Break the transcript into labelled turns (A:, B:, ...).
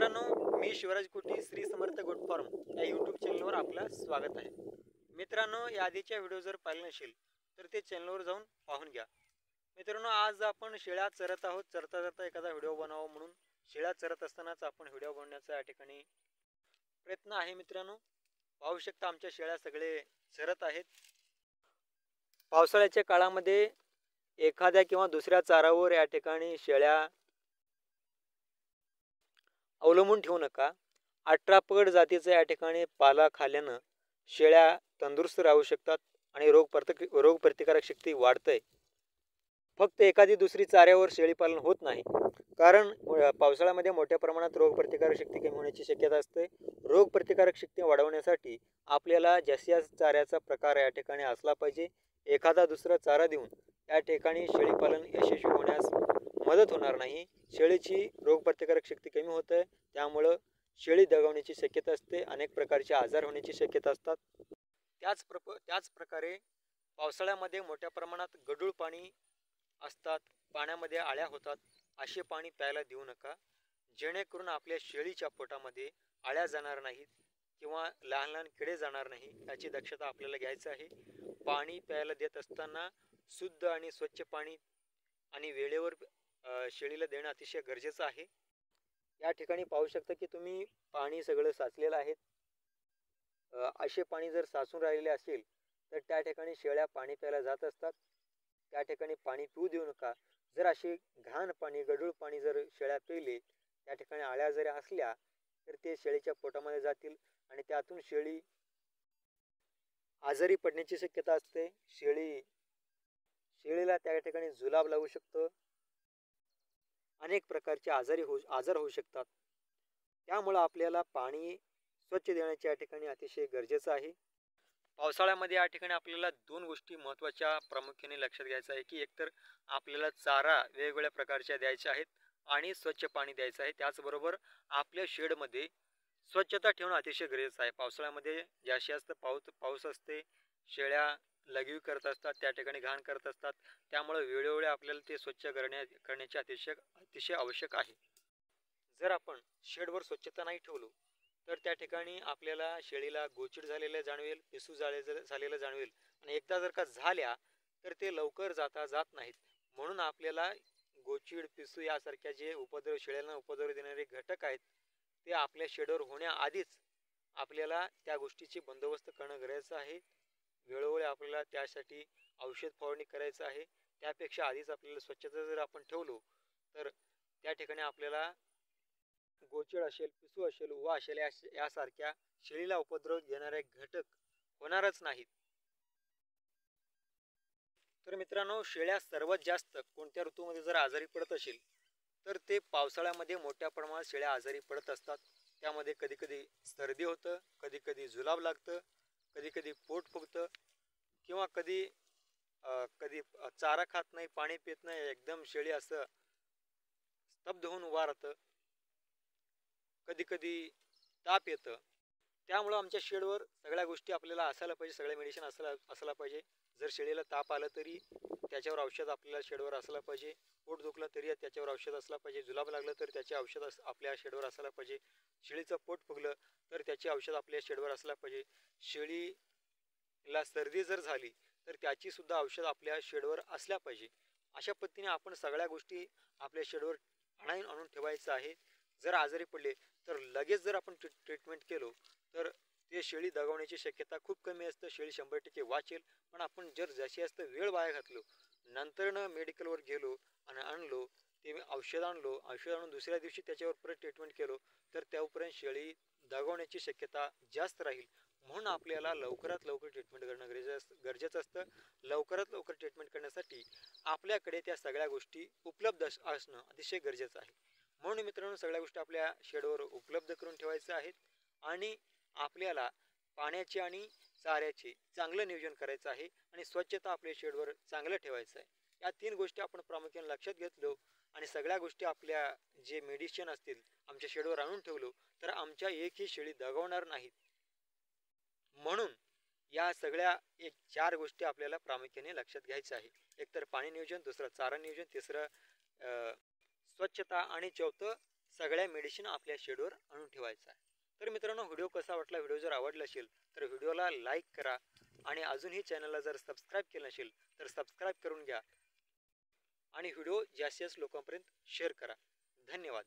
A: मित्रांनो, मी शिवराज कुटी Shri Samarth goat farm या यूट्यूब चॅनलवर आपलं स्वागत आहे. मित्रांनो, या आधीच्या व्हिडिओ जर पाहिले नसेल तर ते चॅनलवर जाऊन पाहून घ्या. मित्रांनो, आज आपण शेळ्या चरत आहोत. चरता चरता एखादा व्हिडिओ बनावा म्हणून शेळ्या चरत असतानाच आपण व्हिडिओ बनवण्याचा या ठिकाणी प्रयत्न आहे. मित्रांनो, पाहू शकता आमच्या शेळ्या सगळे चरत आहेत. पावसाळ्याच्या काळामध्ये एखाद्या किंवा दुसऱ्या चारावर या ठिकाणी शेळ्या अवलंबून ठेवू नका. 18 पगड जातीचा या ठिकाणी पाला खाल्यानं शेळ्या तंदुरुस्त राहू शकतात आणि रोगप्रतिकारक शक्ती वाढते. फक्त एखादी दुसरी चाऱ्यावर शेळी पालन होत नाही, कारण पावसाळ्यामध्ये मोठ्या प्रमाणात रोगप्रतिकारक शक्ती कमी होण्याची शक्यता असते. रोगप्रतिकारक शक्ती वाढवण्यासाठी आपल्याला जास्तीत चाऱ्याचा प्रकार या ठिकाणी असला पाहिजे. एखादा दुसरा चारा देऊन या ठिकाणी शेळी पालन यशस्वी होण्यास मदत होणार नाही. शेळीची रोगप्रतिकारक शक्ती कमी होते, त्यामुळं शेळी दगावण्याची शक्यता असते. अनेक प्रकारचे आजार होण्याची शक्यता असतात. त्याच प्रकारे पावसाळ्यामध्ये मोठ्या प्रमाणात गढूळ पाणी असतात, पाण्यामध्ये आळ्या होतात. असे पाणी प्यायला देऊ नका, जेणेकरून आपल्या शेळीच्या पोटामध्ये आळ्या जाणार नाहीत किंवा लहान लहान किडे जाणार नाही, याची दक्षता आपल्याला घ्यायची आहे. पाणी प्यायला देत असताना शुद्ध आणि स्वच्छ पाणी आणि वेळेवर शेळीला देणं अतिशय गरजेचं आहे. या ठिकाणी पाहू शकता की तुम्ही पाणी सगळं साचलेलं आहे. असे पाणी जर साचून राहिलेले असेल तर त्या ठिकाणी शेळ्या पाणी प्यायला जात असतात. त्या ठिकाणी पाणी पिऊ देऊ नका. जर असे घाण पाणी, गढूळ पाणी जर शेळ्या पिले, त्या ठिकाणी आळ्या जरी असल्या तर ते शेळीच्या पोटामध्ये जातील आणि त्यातून शेळी आजारी पडण्याची शक्यता असते. शेळीला त्या ठिकाणी जुलाब लागू शकतो. अनेक प्रकारचे आजार होऊ शकतात. त्यामुळे आपल्याला पाणी स्वच्छ देण्याचे या ठिकाणी अतिशय गरजेचं आहे. पावसाळ्यामध्ये या ठिकाणी आपल्याला दोन गोष्टी महत्त्वाच्या प्रामुख्याने लक्षात घ्यायचं आहे की एकतर आपल्याला चारा वेगवेगळ्या प्रकारच्या द्यायच्या आहेत आणि स्वच्छ पाणी द्यायचं आहे. त्याचबरोबर आपल्या शेडमध्ये स्वच्छता ठेवणं अतिशय गरजेचं आहे. पावसाळ्यामध्ये जास्त पाऊस असते, शेळ्या लघवी करत असतात, त्या ठिकाणी घाण करत असतात. त्यामुळे वेळोवेळी आपल्याला ते स्वच्छ करण्याचे अतिशय आवश्यक आहे. जर आपण शेडवर स्वच्छता नाही ठेवलो तर त्या ठिकाणी आपल्याला शेळीला गोचिड झालेलं जाणवेल, पिसू झालेलं जाणवेल आणि एकदा जर का झाल्या तर ते लवकर जात नाहीत. म्हणून आपल्याला गोचिड, पिसू यासारख्या जे शेळ्यांना उपद्रव देणारे घटक आहेत ते आपल्या शेडवर होण्याआधीच आपल्याला त्या गोष्टीची बंदोबस्त करणं गरजेचं आहे. वेळोवेळी आपल्याला त्यासाठी औषध फवारणी करायचं आहे. त्यापेक्षा आधीच आपल्याला स्वच्छता जर आपण ठेवलो तर त्या ठिकाणी आपल्याला गोचिड असेल, पिसू असेल, उवा असेल यासारख्या शेळीला उपद्रव देणारे घटक होणारच नाहीत. तर मित्रांनो, शेळ्या सर्वात जास्त कोणत्या ऋतूमध्ये जर आजारी पडत असेल तर ते पावसाळ्यामध्ये मोठ्या प्रमाणात शेळ्या आजारी पडत असतात. त्यामध्ये कधी कधी सर्दी होतं, कधी कधी जुलाब लागतं, कधी कधी पोट फुगतं किंवा कधी चारा खात नाही, पाणी पित नाही, एकदम शेळी असं स्तब्ध होऊन उभा राहतं. कधी कधी ताप येतं. त्यामुळं आमच्या शेडवर सगळ्या गोष्टी आपल्याला असायला पाहिजे, सगळे मेडिसिन असायला पाहिजे. जर शेळीला ताप आला तरी त्याच्यावर औषध आपल्याला शेडवर असलं पाहिजे. पोट दुखलं तरी त्याच्यावर औषध असलं पाहिजे. जुलाब लागलं तर त्याचे औषध आपल्या शेडवर असायला पाहिजे. शेळीचं पोट फुगलं तर त्याचे औषध आपल्या शेडवर असलं पाहिजे. शेळीला सर्दी जर झाली तर त्याची सुद्धा औषध आपल्या शेडवर असल्या पाहिजे. अशा पद्धतीने आपण सगळ्या गोष्टी आपल्या शेडवर आणून ठेवायचं आहे. जर आजारी पडले तर लगेच जर आपण ट्रीटमेंट केलो तर ते शेळी दगावण्याची शक्यता खूप कमी असते. शेळी 100% वाचेल. पण आपण जर जास्त वेळ वाया घातलो, नंतरनं मेडिकलवर गेलो आणि आणलो ते औषध आणून दुसऱ्या दिवशी त्याच्यावर परत ट्रीटमेंट केलो तर त्यापर्यंत शेळी दगावण्याची शक्यता जास्त राहील. म्हणून आपल्याला लवकरात लवकर ट्रीटमेंट करणं गरजेचं असतं. लवकरात लवकर ट्रीटमेंट करण्यासाठी आपल्याकडे त्या सगळ्या गोष्टी उपलब्ध असणं अतिशय गरजेचं आहे. म्हणून मित्रांनो, सगळ्या गोष्टी आपल्या शेडवर उपलब्ध करून ठेवायच्या आहेत आणि आपल्याला पाण्याचे आणि चाऱ्याचे चांगलं नियोजन करायचं आहे आणि स्वच्छता आपल्या शेडवर चांगलं ठेवायचं आहे. या 3 गोष्टी आपण प्रामुख्याने लक्षात घेतलो आणि सगळ्या गोष्टी आपल्या जे मेडिसिन असतील आमच्या शेडवर आणून ठेवलो तर आमच्या एकही शेळी दगावणार नाहीत. म्हणून या सगळ्या 4 गोष्टी आपल्याला प्रामुख्याने लक्षात घ्यायच्या आहे. एकतर पाणी नियोजन, दुसरं चारा नियोजन, तिसरं स्वच्छता आणि चौथं सगळ्या मेडिसिन आपल्या शेडवर आणून ठेवायचा आहे. तर मित्रांनो, व्हिडिओ कसा वाटला? व्हिडिओ जर आवडला असेल तर व्हिडिओला लाईक करा आणि अजूनही चॅनलला जर सबस्क्राईब केलं नसेल तर सबस्क्राईब करून घ्या आणि व्हिडिओ जास्तीत जास्त लोकांपर्यंत शेअर करा. धन्यवाद.